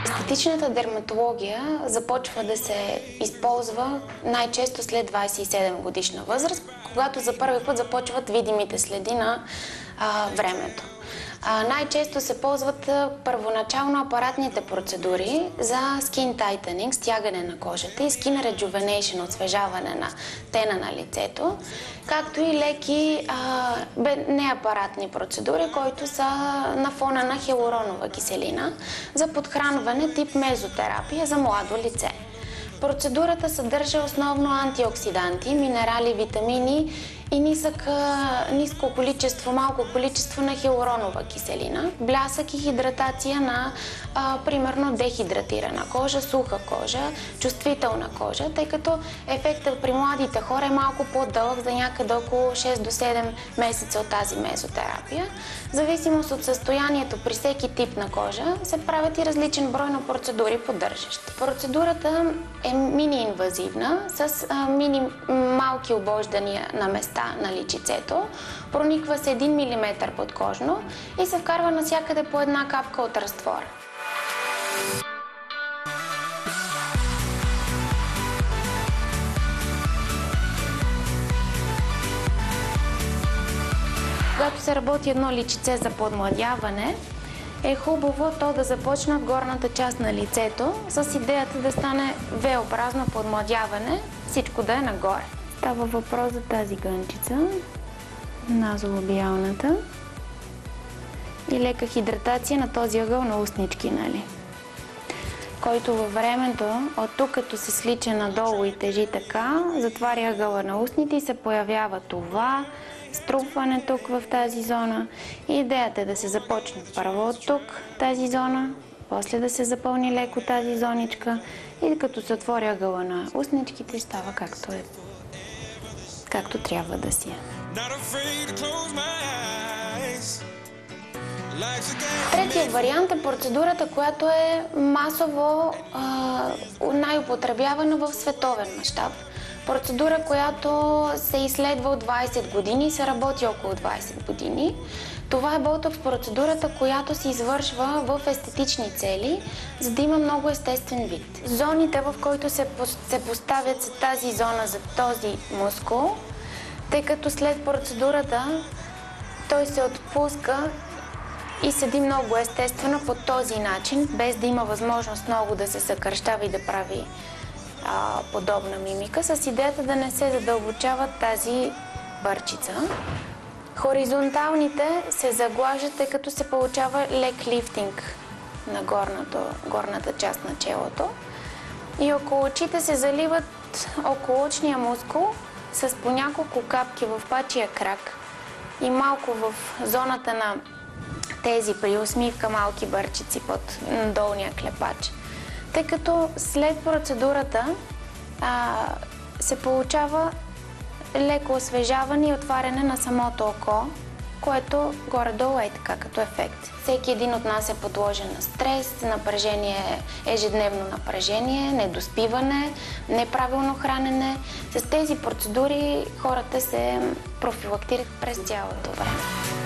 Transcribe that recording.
Естетичната дерматология започва да се използва най-често след 27 годишна възраст, когато за първи път започват видимите следи на времето. Най-често се ползват първоначално апаратните процедури за skin tightening, стягане на кожата, и skin rejuvenation, освежаване на тена на лицето, както и леки неапаратни процедури, които са на фона на хиалуронова киселина за подхранване тип мезотерапия за младо лице. Процедурата съдържа основно антиоксиданти, минерали, витамини и малко количество на хиалуронова киселина, блясък и хидратация на примерно дехидратирана кожа, суха кожа, чувствителна кожа, тъй като ефектът при младите хора е малко по-дълъг, за някъде около 6 до 7 месеца от тази мезотерапия. В зависимост от състоянието при всеки тип на кожа се правят и различен брой на процедури поддържащи. Процедурата е мини-инвазивна с малки обождания на места на личицето, прониква с 1 мм подкожно и се вкарва навсякъде по една капка от разтвора. Когато се работи едно личице за подмладяване, е хубаво то да започне от горната част на лицето с идеята да стане V-образно подмладяване, всичко да е нагоре. Става въпрос за тази гънчица, назолабиалната, и лека хидратация на този ъгъл на устнички, нали? Който във времето, от тук като се слича надолу и тежи така, затваря ъгъла на устните и се появява това струпване тук в тази зона. И идеята е да се започне първо от тук, тази зона, после да се запълни леко тази зоничка и като се отвори ъгъла на устничките, става както е. Както трябва да си е. Третия вариант е процедурата, която е масово най-употребявана в световен мащаб. Процедура, която се изследва от 20 години и се работи около 20 години. Това е ботокс процедурата, която се извършва в естетични цели, за да има много естествен вид. Зоните, в които се поставят са тази зона за този мускул, тъй като след процедурата той се отпуска и седи много естествено по този начин, без да има възможност много да се съкръщава и да прави подобна мимика, с идеята да не се задълбочава тази бърчица. Хоризонталните се заглаждат, тъй като се получава лек лифтинг на горната част на челото. И около очите се заливат околоочния мускул с по няколко капки в пачия крак и малко в зоната на тези при усмивка малки бърчици под долния клепач. Тъй като след процедурата се получава леко освежаване и отваряне на самото око, което горе-долу е така като ефект. Всеки един от нас е подложен на стрес, напрежение, ежедневно напрежение, недоспиване, неправилно хранене. С тези процедури хората се профилактират през цялото време.